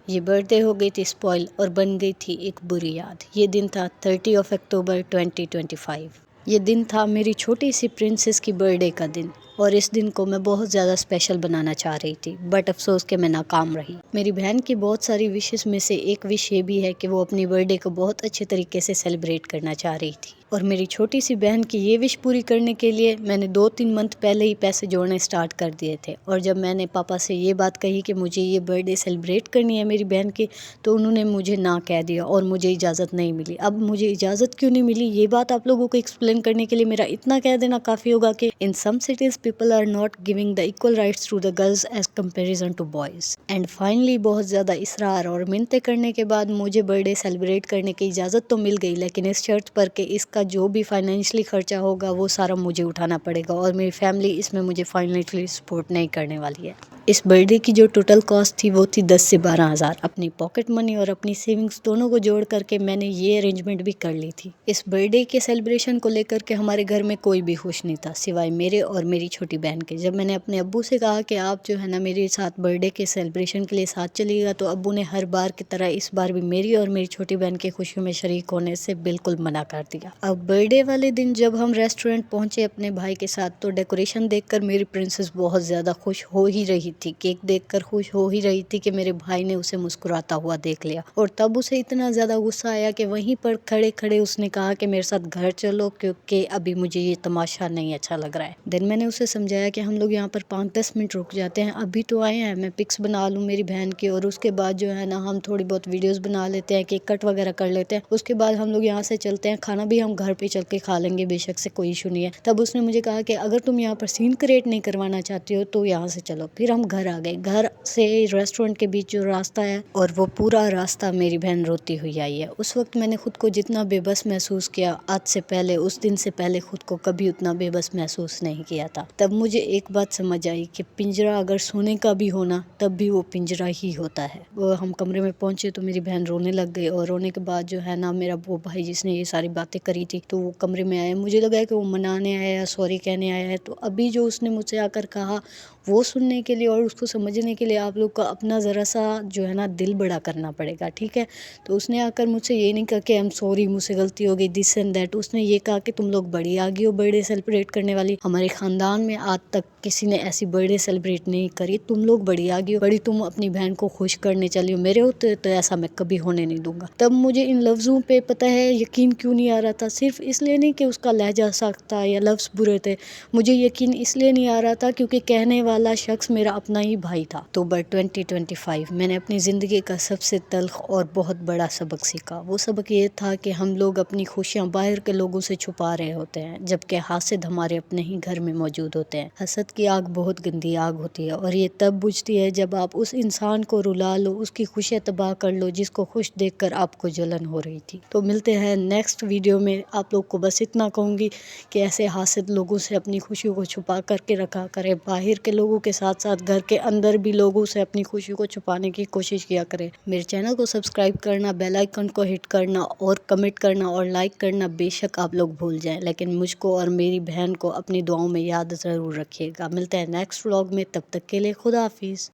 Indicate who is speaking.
Speaker 1: یہ birth day ہو گئی تھی اسپوائل اور بن گئی تھی ایک بری یاد۔ یہ دن تھا 30 اکتوبر 2025۔ یہ دن تھا میری چھوٹی سی پرنسس کی برتھ ڈے کا دن، اور اس دن کو میں بہت زیادہ اسپیشل بنانا چاہ رہی تھی، بٹ افسوس کہ میں ناکام رہی۔ میری بہن کی بہت ساری وشز میں سے ایک وش یہ بھی ہے کہ وہ اپنی برتھ ڈے کو بہت اچھے طریقے سے سیلیبریٹ کرنا چاہ رہی تھی، اور میری چھوٹی سی بہن کی یہ وش پوری کرنے کے لیے میں نے 2-3 منتھ پہلے ہی پیسے جوڑنے اسٹارٹ کر دیے تھے۔ اور جب میں نے پاپا سے یہ بات کہی کہ مجھے یہ برتھ ڈے سیلیبریٹ کرنی ہے میری بہن کی، تو انہوں نے مجھے نہ کہہ دیا اور مجھے اجازت نہیں ملی۔ اب مجھے اجازت کیوں نہیں ملی، یہ بات آپ لوگوں کو ایکسپلین کرنے کے لیے میرا اتنا کہہ دینا کافی ہوگا کہ in some cities people are not giving the equal rights to the girls as comparison to boys. And finally بہت زیادہ اصرار اور منتیں کرنے کے بعد مجھے برتھ ڈے سیلیبریٹ کرنے کی اجازت تو مل گئی، لیکن اس شرط پر کہ اس کا جو بھی فائنینشلی خرچہ ہوگا وہ سارا مجھے اٹھانا پڑے گا، اور میری فیملی اس میں مجھے فائنینشلی سپورٹ نہیں کرنے والی ہے۔ اس برتھ ڈے کی جو ٹوٹل کاسٹ تھی وہ تھی 10 سے 12 ہزار۔ اپنی پاکٹ منی اور اپنی سیونگز دونوں کو جوڑ کر کے میں نے یہ ارینجمنٹ بھی کر لی تھی۔ اس برتھ ڈے کے سیلیبریشن کو لے کر کے ہمارے گھر میں کوئی بھی خوش نہیں تھا سوائے میرے اور میری چھوٹی بہن کے۔ جب میں نے اپنے ابو سے کہا کہ آپ جو ہے نا میرے ساتھ برتھ ڈے کے سیلیبریشن کے لیے ساتھ چلیے گا، تو ابو نے ہر بار کی طرح اس بار بھی میری اور میری چھوٹی بہن کی خوشیوں میں شریک ہونے سے بالکل منع کر دیا۔ اب برتھ ڈے والے دن جب ہم ریسٹورینٹ پہنچے اپنے بھائی کے ساتھ، تو ڈیکوریشن دیکھ کر میری پرنسس بہت زیادہ خوش ہو ہی رہی تھی، کیک دیکھ کر خوش ہو ہی رہی تھی کہ میرے بھائی نے اسے مسکراتا ہوا دیکھ لیا، اور تب اسے اتنا زیادہ غصہ آیا کہ وہیں پر کھڑے کھڑے اس نے کہا کہ میرے ساتھ گھر چلو، کیونکہ ابھی مجھے یہ تماشا نہیں اچھا لگ رہا ہے۔ دن میں نے اسے سمجھایا کہ ہم لوگ یہاں پر 5-10 منٹ رک جاتے ہیں، ابھی تو آئے ہیں، میں پکس بنا لوں میری بہن کی، اور اس کے بعد جو ہے نا ہم تھوڑی بہت ویڈیوز بنا لیتے ہیں، کیک کٹ وغیرہ کر لیتے ہیں، اس کے بعد ہم لوگ یہاں سے چلتے ہیں، کھانا بھی ہم گھر پہ چل کے کھا لیں گے، بے شک سے کوئی ایشو نہیں ہے۔ تب اس نے مجھے کہا کہ اگر تم یہاں پر سین کریٹ نہیں کروانا چاہتی ہو تو یہاں سے چلو۔ پھر ہم گھر آ گئے۔ گھر سے ریسٹورینٹ کے بیچ جو راستہ ہے، اور وہ پورا راستہ میری بہن روتی ہوئی آئی ہے۔ اس وقت میں نے خود کو جتنا بے بس محسوس کیا، آج سے پہلے، اس دن سے پہلے خود کو کبھی اتنا بے بس محسوس نہیں کیا تھا۔ تب مجھے ایک بات سمجھ آئی کہ پنجرہ اگر سونے کا بھی ہونا تب بھی وہ پنجرہ ہی ہوتا ہے۔ وہ ہم کمرے میں پہنچے تو میری بہن رونے لگ گئی، اور رونے کے بعد جو ہے نا میرا وہ بھائی جس نے یہ ساری باتیں کری تھی تو وہ کمرے میں آیا۔ مجھے لگا کہ وہ منانے آیا ہے، سوری کہنے آیا ہے، تو ابھی جو اس نے مجھ سے آ کر کہا وہ سننے کے لیے اور اس کو سمجھنے کے لیے آپ لوگ کو اپنا ذرا سا جو ہے نا دل بڑا کرنا پڑے گا، ٹھیک ہے؟ تو اس نے آ کر مجھ سے یہ نہیں کہا کہ ایم سوری، مجھ سے غلطی ہو گئی، دس اینڈ دیٹ۔ اس نے یہ کہا کہ تم لوگ بڑی آگئی ہو برتھ ڈے سیلیبریٹ کرنے والی، ہمارے خاندان میں آج تک کسی نے ایسی برتھ ڈے سیلیبریٹ نہیں کری، تم لوگ بڑی آگئی ہو، بڑی تم اپنی بہن کو خوش کرنے چلی ہو، میرے ہوتے تو ایسا میں کبھی ہونے نہیں دوں گا۔ تب مجھے ان لفظوں پہ پتہ ہے یقین کیوں نہیں آ رہا تھا، صرف اس لیے نہیں کہ اس کا لہجہ سخت تھا یا لفظ برے تھے، مجھے یقین اس لیے نہیں آ رہا تھا کیونکہ کہنے والا شخص میرا اپنا ہی بھائی تھا۔ اکتوبر 2025 میں نے اپنی زندگی کا سب سے تلخ اور بہت بڑا سبق سیکھا۔ وہ سبق یہ تھا کہ ہم لوگ اپنی خوشیاں باہر کے لوگوں سے چھپا رہے ہوتے ہیں، جبکہ حاسد ہمارے اپنے ہی گھر میں موجود ہوتے ہیں۔ حسد کی آگ بہت گندی آگ ہوتی ہے، اور یہ تب بجھتی ہے جب آپ اس انسان کو رلا لو، اس کی خوشیاں تباہ کر لو جس کو خوش دیکھ کر آپ کو جلن ہو رہی تھی۔ تو ملتے ہیں نیکسٹ ویڈیو میں۔ آپ لوگ کو بس اتنا کہوں گی کہ ایسے حاسد لوگوں سے اپنی خوشیوں کو چھپا کر کے رکھا کرے، باہر کے لوگوں کے ساتھ ساتھ گھر کے اندر بھی لوگوں سے اپنی خوشی کو چھپانے کی کوشش کیا کرے۔ میرے چینل کو سبسکرائب کرنا، بیل آئیکن کو ہٹ کرنا اور کمنٹ کرنا اور لائک کرنا بے شک آپ لوگ بھول جائیں، لیکن مجھ کو اور میری بہن کو اپنی دعاؤں میں یاد ضرور رکھیے گا۔ ملتے ہیں نیکسٹ ولاگ میں، تب تک کے لیے خدا حافظ۔